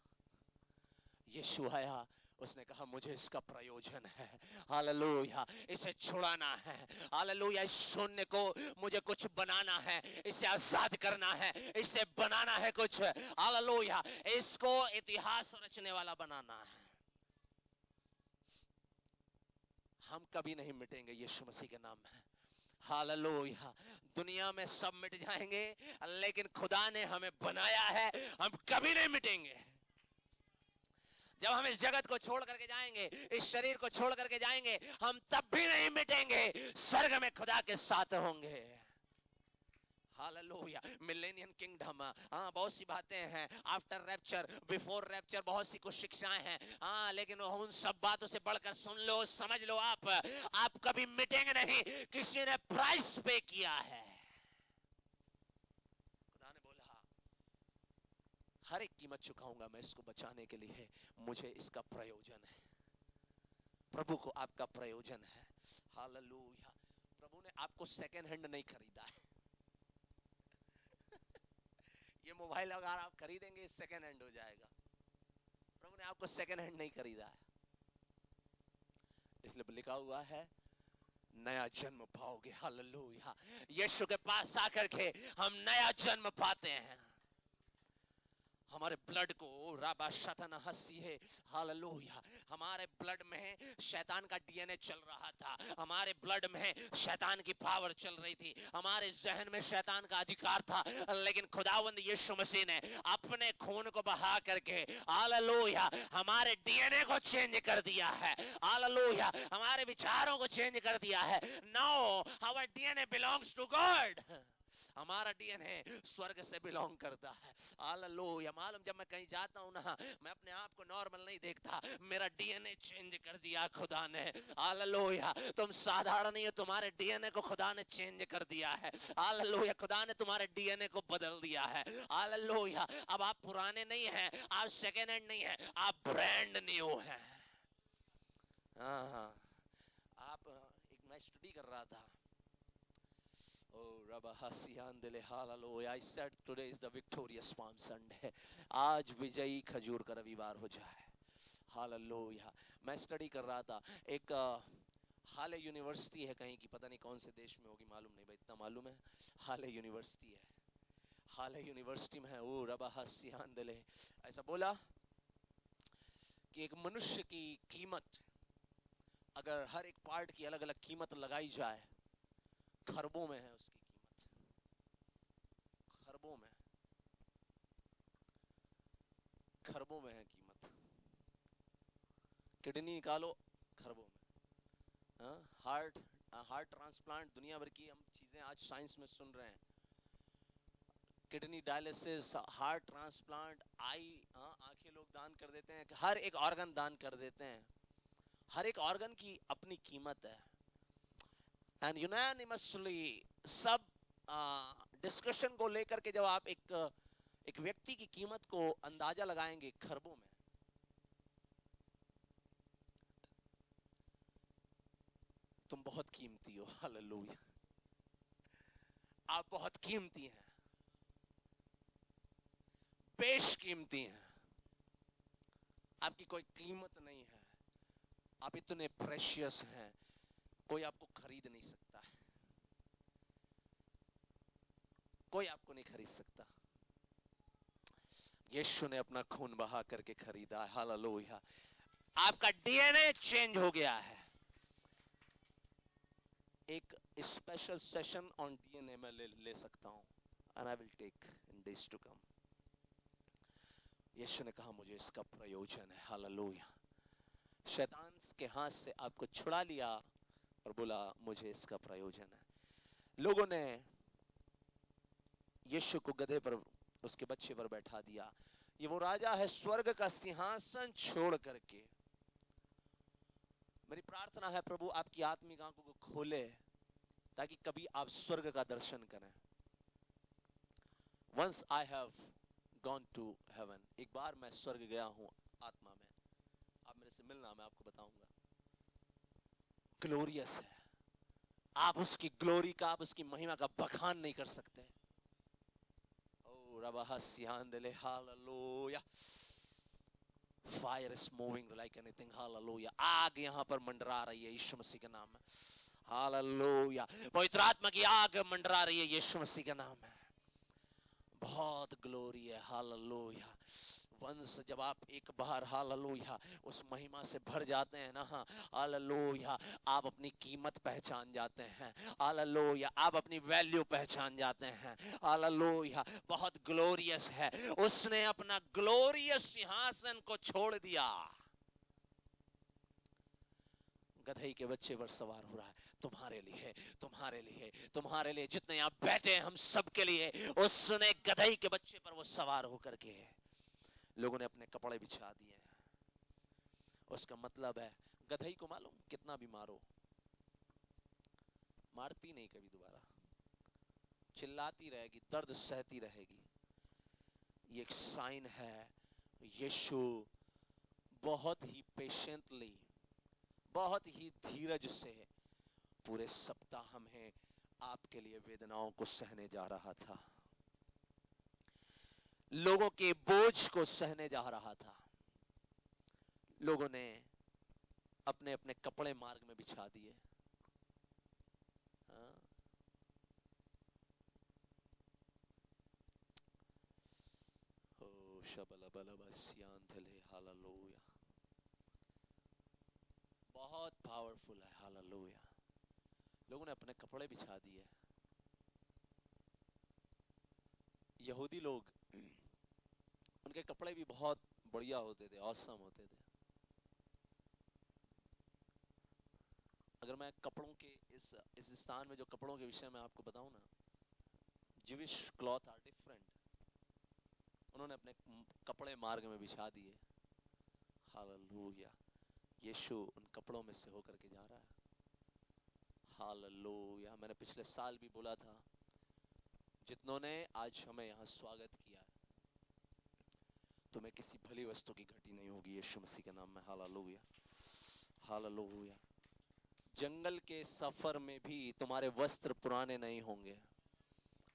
यीशु आया, उसने कहा मुझे इसका प्रयोजन है, हालेलुया, इसे छुड़ाना है, हालेलुया, इस शून्य को मुझे कुछ बनाना है, इसे आजाद करना है, इसे बनाना है कुछ, हालेलुया, इसको इतिहास रचने वाला बनाना है। हम कभी नहीं मिटेंगे यीशु मसीह के नाम में, हालेलुया। दुनिया में सब मिट जाएंगे, लेकिन खुदा ने हमें बनाया है, हम कभी नहीं मिटेंगे। जब हम इस जगत को छोड़ करके जाएंगे, इस शरीर को छोड़ करके जाएंगे, हम तब भी नहीं मिटेंगे, स्वर्ग में खुदा के साथ होंगे। हालेलुया। मिलेनियम किंगडम, हाँ बहुत सी बातें हैं, आफ्टर रैप्चर, बिफोर रैप्चर, बहुत सी कुछ शिक्षाएं हैं, हाँ, लेकिन उन सब बातों से बढ़कर सुन लो, समझ लो, आप कभी मिटेंगे नहीं, किसी ने प्राइस पे किया है। खुदा ने बोला हर एक कीमत चुकाऊंगा मैं इसको बचाने के लिए, मुझे इसका प्रयोजन है। प्रभु को आपका प्रयोजन है, हालेलुया। प्रभु ने आपको सेकेंड हैंड नहीं खरीदा है। ये मोबाइल अगर आप खरीदेंगे सेकेंड हैंड हो जाएगा। प्रभु ने आपको सेकेंड हैंड नहीं खरीदा है, इसलिए लिखा हुआ है नया जन्म पाओगे, हालेलुया। यीशु के पास आकर के हम नया जन्म पाते हैं। हमारे ब्लड को राबा शतन हसी है, हालेलुया। हमारे ब्लड में शैतान का डीएनए चल रहा था, हमारे ब्लड में शैतान की पावर चल रही थी, हमारे जहन में शैतान का अधिकार था, लेकिन खुदावंद यीशु मसीह ने अपने खून को बहा करके, हालेलुया, हमारे डीएनए को चेंज कर दिया है, हालेलुया, हमारे विचारों को चेंज कर दिया है। Now our DNA belongs to God. हमारा डीएनए स्वर्ग से बिलोंग करता है, हालेलुया। मालूम जब मैं कहीं जाता हूं ना, मैं अपने आप को नॉर्मल नहीं देखता, मेरा डीएनए चेंज कर दिया खुदा ने, हालेलुया। तुम साधारण नहीं हो, तुम्हारे डीएनए को खुदा ने चेंज कर दिया है, हालेलुया। खुदा ने तुम्हारे डीएनए को बदल दिया है, हालेलुया। अब आप पुराने नहीं हैं, आप सेकेंड हैंड नहीं है, आप ब्रांड न्यू है। हाँ, आप एक मैं स्टडी कर रहा था, Oh, Rabba Hasiandele, hallelujah. I said today is the victorious Palm Sunday. आज विजयी खजूर का रविवार हो जाए, हालेलुया। मैं स्टडी कर रहा था, एक हाले यूनिवर्सिटी है कहीं की, पता नहीं कौन से देश में होगी, मालूम नहीं भाई, इतना मालूम है हाले यूनिवर्सिटी है। हाले यूनिवर्सिटी में है, ओ रबा हसियान, ऐसा बोला कि एक मनुष्य की कीमत, अगर हर एक पार्ट की अलग अलग कीमत लगाई जाए, खरबों में है उसकी कीमत, खरबों में, खरबों में है कीमत। किडनी निकालो, खरबों में। हार्ट हार्ट ट्रांसप्लांट, दुनिया भर की हम चीजें आज साइंस में सुन रहे हैं, किडनी डायलिसिस, हार्ट ट्रांसप्लांट, आई, आंखें लोग दान कर देते हैं, हर एक ऑर्गन दान कर देते हैं, हर एक ऑर्गन की अपनी कीमत है। एंड यूनानिमसली सब डिस्कशन को लेकर के जब आप एक व्यक्ति की कीमत को अंदाजा लगाएंगे खरबों में, तुम बहुत कीमती हो। हालेलुया। आप बहुत कीमती हैं, बेशकीमती हैं। आपकी कोई कीमत नहीं है। आप इतने प्रेशियस हैं, कोई आपको खरीद नहीं सकता है। कोई आपको नहीं खरीद सकता। यीशु ने अपना खून बहा करके खरीदा है। हालेलुया। आपका डीएनए चेंज हो गया है। एक स्पेशल सेशन ऑन डीएनए में ले सकता हूं, and I will take in days to come. यीशु ने कहा मुझे इसका प्रयोजन है। हालेलुया। शैतान के हाथ से आपको छुड़ा लिया और बोला मुझे इसका प्रयोजन है। लोगों ने यीशु को गधे पर, उसके बच्चे पर बैठा दिया। ये वो राजा है स्वर्ग का सिंहासन छोड़ करके। मेरी प्रार्थना है प्रभु आपकी आत्मिक आंखों को खोले ताकि कभी आप स्वर्ग का दर्शन करें। Once I have gone to heaven, एक बार मैं स्वर्ग गया हूं आत्मा में। आप मेरे से मिलना, मैं आपको बताऊंगा। ग्लोरियस है। आप उसकी ग्लोरी का, आप उसकी महिमा का बखान नहीं कर सकते। ओ रबा सियान दिले। Hallelujah. Fire is moving like anything. Hallelujah. आग यहां पर मंडरा रही है यीशु मसीह के नाम में। हालेलुया। पवित्र आत्मा की आग मंडरा रही है यीशु मसीह के नाम में। बहुत ग्लोरी है। हालेलुया। वंश जब आप एक बार हालेलुया उस महिमा से भर जाते हैं ना, हालेलुया, आप अपनी कीमत पहचान जाते हैं। हालेलुया। आप अपनी वैल्यू पहचान जाते हैं। हालेलुया। बहुत ग्लोरियस है। उसने अपना ग्लोरियस सिंहासन को छोड़ दिया, गधई के बच्चे पर सवार हो रहा है। तुम्हारे लिए, तुम्हारे लिए, तुम्हारे लिए, जितने यहां बैठे हैं हम सब के लिए उसने गधई के बच्चे पर वो सवार होकर के, लोगों ने अपने कपड़े बिछा दिए हैं। उसका मतलब है गधई को मालूम कितना भी मारो, मारती नहीं कभी दोबारा, चिल्लाती रहेगी, दर्द सहती रहेगी। ये एक साइन है यीशु बहुत ही पेशेंटली, बहुत ही धीरज से पूरे सप्ताह में आपके लिए वेदनाओं को सहने जा रहा था, लोगों के बोझ को सहने जा रहा था। लोगों ने अपने अपने कपड़े मार्ग में बिछा दिए। हाँ? ओ शबलबलबस्यांतले। हालेलुया। बहुत पावरफुल है। हालेलुया। लोगों ने अपने कपड़े बिछा दिए। यहूदी लोग, उनके कपड़े भी बहुत बढ़िया होते थे, ऑसम होते थे। अगर मैं कपड़ों के इस स्थान में जो कपड़ों के विषय में आपको बताऊं ना, जिविश क्लॉथ आर डिफरेंट। उन्होंने अपने कपड़े मार्ग में बिछा दिए। हालेलुया। यीशु उन कपड़ों में से होकर के जा रहा है। हालेलुया। मैंने पिछले साल भी बोला था, जितनों ने आज हमें यहां स्वागत किया, तुम्हें किसी भली वस्तु की घटी नहीं होगी यीशु मसीह के नाम में। हालेलुया। हालेलुया। जंगल के सफर में भी तुम्हारे वस्त्र पुराने नहीं होंगे।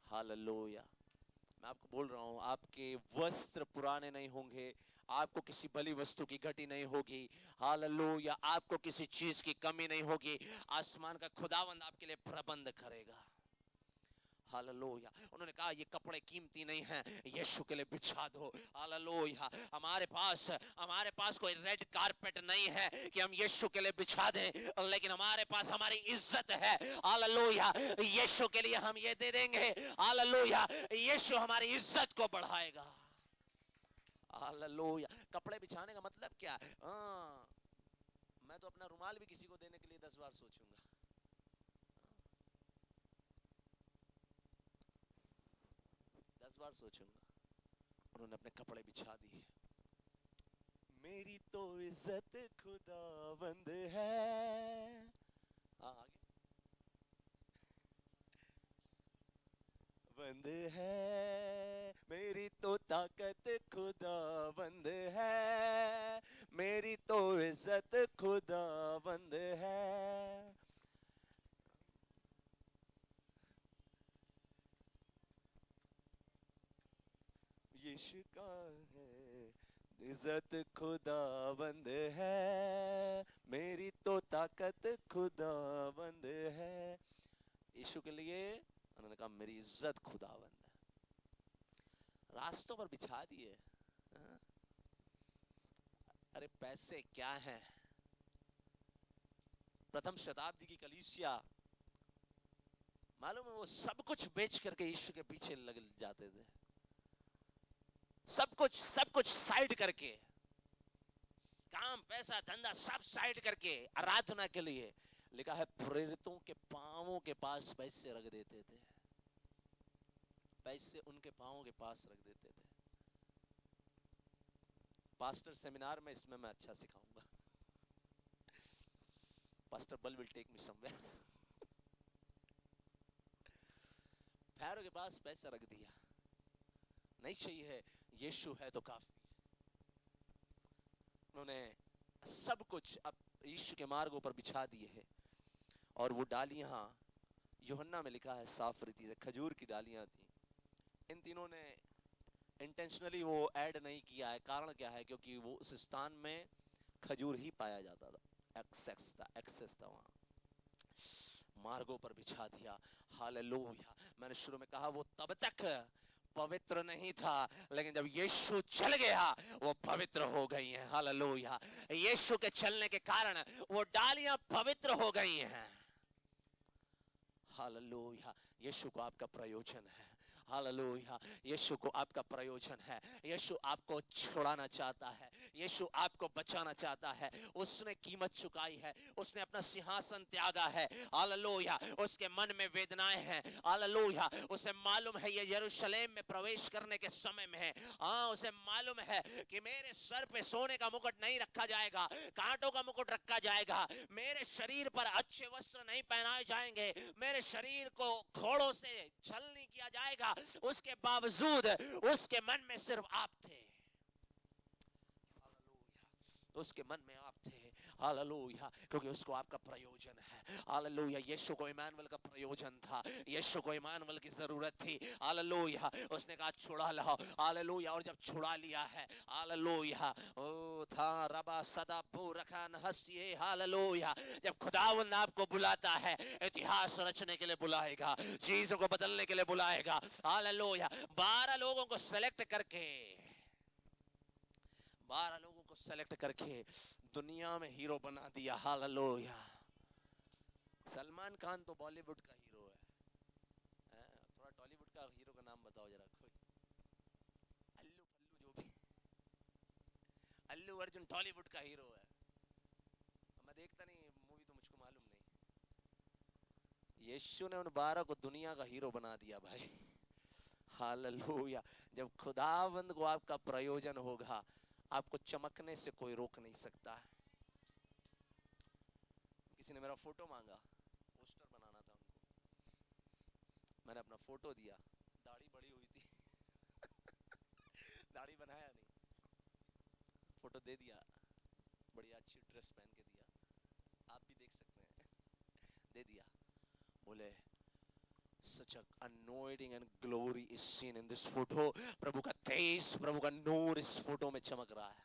हालेलुया। मैं आपको बोल रहा हूं, आपके वस्त्र पुराने नहीं होंगे, आपको किसी भली वस्तु की घटी नहीं होगी। हालेलुया। आपको किसी चीज की कमी नहीं होगी। आसमान का खुदावंद आपके लिए प्रबंध करेगा। हालेलुया। उन्होंने कहा ये कपड़े कीमती नहीं हैं, यीशु के लिए बिछा दो। हालेलुया। हमारे पास कोई रेड कारपेट नहीं है कि हम यीशु के लिए बिछा दें, लेकिन हमारे पास हमारी इज्जत है। हालेलुया। यीशु के लिए हम ये दे देंगे। हालेलुया। यीशु हमारी इज्जत को बढ़ाएगा। हालेलुया। कपड़े बिछाने का मतलब क्या है? मैं तो अपना रुमाल भी किसी को देने के लिए 10 बार सोचूंगा। 10 बार सोचूंगा। उन्होंने अपने कपड़े बिछा दिए। मेरी तो इज्जत खुदावंद है। हाँ आगे। बंद है मेरी तो ताकत खुदावंद है, मेरी तो इज्जत खुदावंद है। इज्जत खुदाबंद है, मेरी तो ताकत खुदाबंद है। यीशु के लिए उन्होंने कहा मेरी इज्जत खुदाबंद है। रास्तों पर बिछा दिए। हाँ? अरे पैसे क्या हैं? प्रथम शताब्दी की कलीसिया, मालूम है, वो सब कुछ बेच करके यीशु के पीछे लग जाते थे। सब कुछ साइड करके, काम, पैसा, धंधा सब साइड करके आराधना के लिए। लिखा है प्रेरितों के पांवों के पास पैसे रख देते थे। पैसे उनके पांवों के पास रख देते थे। पास्टर सेमिनार में इसमें मैं अच्छा सिखाऊंगा। पास्टर बल विल टेक मी समवेयर। पैरों के पास पैसा रख दिया। नहीं चाहिए, यीशु है तो काफी। उन्होंने सब कुछ अब यीशु के मार्गों पर बिछा दिए हैं। और वो डालियां, यूहन्ना में लिखा है साफ रीति से, खजूर की डालियां थी। इन तीनों ने इंटेंशनली वो ऐड नहीं किया है। कारण क्या है? क्योंकि वो उस स्थान में खजूर ही पाया जाता था। एक्सेस था वहां। मार्गों पर बिछा दिया। हालेलुया। मैंने शुरू में कहा वो तब तक पवित्र नहीं था, लेकिन जब यीशु चल गया वो पवित्र हो गई हैं। हालेलुया। यीशु के चलने के कारण वो डालियां पवित्र हो गई हैं। हालेलुया। यीशु को आपका प्रयोजन है। हालेलुया। यीशु को आपका प्रयोजन है। यीशु आपको छुड़ाना चाहता है। यीशु आपको बचाना चाहता है। उसने कीमत चुकाई है। उसने अपना सिंहासन त्यागा है। हालेलुया। उसके मन में वेदनाएं हैं। हालेलुया। उसे मालूम है ये यरूशलेम में प्रवेश करने के समय में है। हाँ, उसे मालूम है कि मेरे सर पे सोने का मुकुट नहीं रखा जाएगा, कांटों का मुकुट रखा जाएगा। मेरे शरीर पर अच्छे वस्त्र नहीं पहनाए जाएंगे। मेरे शरीर को घोड़ों से छल नहीं किया जाएगा। उसके बावजूद उसके मन में सिर्फ आप थे। उसके मन में आप थे। हालेलुया। क्योंकि उसको आपका प्रयोजन है। हालेलुया। यीशु को इमानुएल का प्रयोजन था। यीशु को इमानुएल की जरूरत थी। हालेलुया। उसने कहा छुड़ा लाओ। हालेलुया। और जब छुड़ा लिया है, हालेलुया, ओ था रबा सदा पूरखान हंसिए। हालेलुया। जब खुदावंद आपको बुलाता है, इतिहास रचने के लिए बुलाएगा, चीजों को बदलने के लिए बुलाएगा। हालेलुया। 12 लोगों को सेलेक्ट करके, 12 लोगों को सेलेक्ट करके दुनिया में हीरो बना दिया। हालेलुया। सलमान खान तो बॉलीवुड का हीरो है। थोड़ा टॉलीवुड का हीरो का नाम बताओ जरा कोई। अल्लू फल्लू जो भी। अल्लू अर्जुन टॉलीवुड का हीरो है। मैं देखता नहीं मूवी तो मुझको मालूम नहीं। यीशु ने उन 12 को दुनिया का हीरो बना दिया भाई। हालेलुया। जब खुदावंद को आपका प्रयोजन होगा, आपको चमकने से कोई रोक नहीं सकता। किसी ने मेरा फोटो मांगा, पोस्टर बनाना था उनको। मैंने अपना फोटो दिया, दाढ़ी बड़ी हुई थी। दाढ़ी बनाया नहीं, फोटो दे दिया, बड़ी अच्छी ड्रेस पहन के दिया, आप भी देख सकते हैं। दे दिया। बोले such a anointing and glory is seen in this photo. प्रभु का तेज, प्रभु का नूर इस फोटो में चमक रहा है।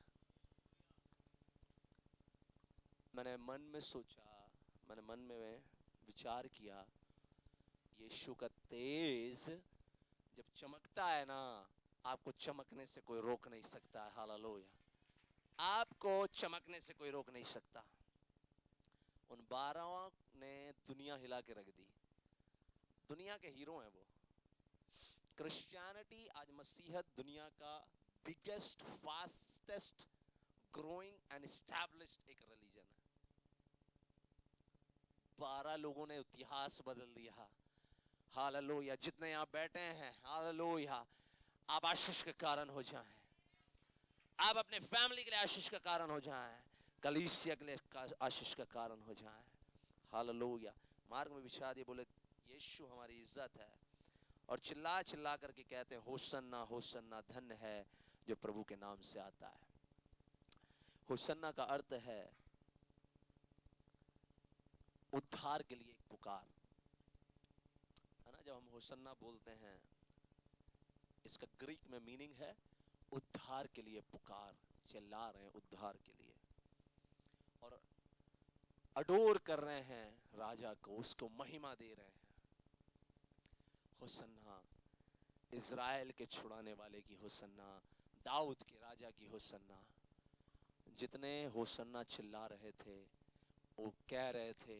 मैंने मन में सोचा, मैंने मन में विचार किया, यीशु का तेज जब चमकता है ना, आपको चमकने से कोई रोक नहीं सकता है। हालेलुया। आपको चमकने से कोई रोक नहीं सकता। उन 12 ने दुनिया हिला के रख दी। दुनिया के हीरो हैं वो। क्रिश्चियनिटी आज मसीहत दुनिया का biggest, fastest growing and established एक रिलीजन है। 12 लोगों ने इतिहास बदल दिया। हालेलुया। जितने यहां बैठे हैं, हालेलुया, आप आशीष का कारण हो जाएं। आप अपने फैमिली के लिए आशीष का कारण हो जाएं। कलीसिया के लिए आशीष का कारण हो जाएं। हालेलुया। मार्ग में बिछा दिए, बोले यीशु हमारी इज्जत है। और चिल्ला चिल्ला करके कहते हैं होसन्ना होसन्ना, धन्य है जो प्रभु के नाम से आता है। होसन्ना का अर्थ है उद्धार के लिए एक पुकार, है ना। जब हम होसन्ना बोलते हैं, इसका ग्रीक में मीनिंग है उद्धार के लिए पुकार, चिल्ला रहे हैं उद्धार के लिए और अडोर कर रहे हैं राजा को, उसको महिमा दे रहे हैं। होसन्ना, इज़राइल के छुड़ाने वाले की होसन्ना, दाऊद के राजा की होसन्ना। जितने होसन्ना चिल्ला रहे थे वो कह रहे थे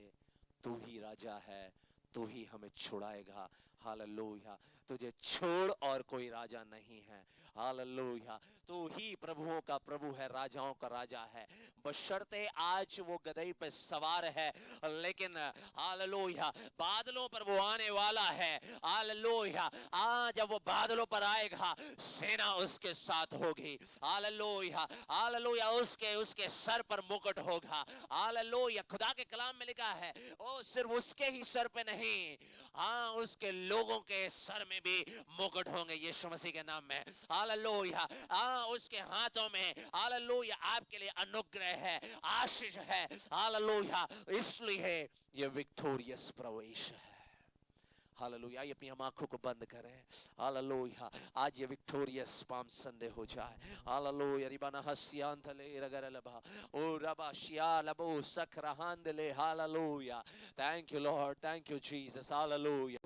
तू ही राजा है, तू ही हमें छुड़ाएगा। हालेलुया, तुझे छोड़ और कोई राजा नहीं है। हालेलुया, तू ही प्रभुओं का प्रभु है, राजाओं का राजा है। बशर्ते आज वो गदही पे सवार है, लेकिन हालेलुया बादलों पर वो आने वाला है। हालेलुया, आज जब वो बादलों पर आएगा सेना उसके साथ होगी। हालेलुया, हालेलुया, उसके उसके सर पर मुकुट होगा। हालेलुया, खुदा के कलाम में लिखा है ओ सिर्फ उसके ही सर पे नहीं, हाँ उसके लोगों के सर में भी मुकुट होंगे यीशु मसीह के नाम में। हालेलुया, हाँ उसके हाथों में हालेलुया आपके लिए अनुग्रह है, आशीष है। हालेलुया, इसलिए ये विक्टोरियस प्रवेश है। हालेलुया, आइए अपनी हम आंखों को बंद करें। हालेलुया, आज ये विक्टोरियस पाम संडे हो जाए। हालेलुया, रिबाना हसियांतले रगरलबा ओ रबा शिया लबो सकरहांदले। Hallelujah, thank you Lord, thank you Jesus. Hallelujah.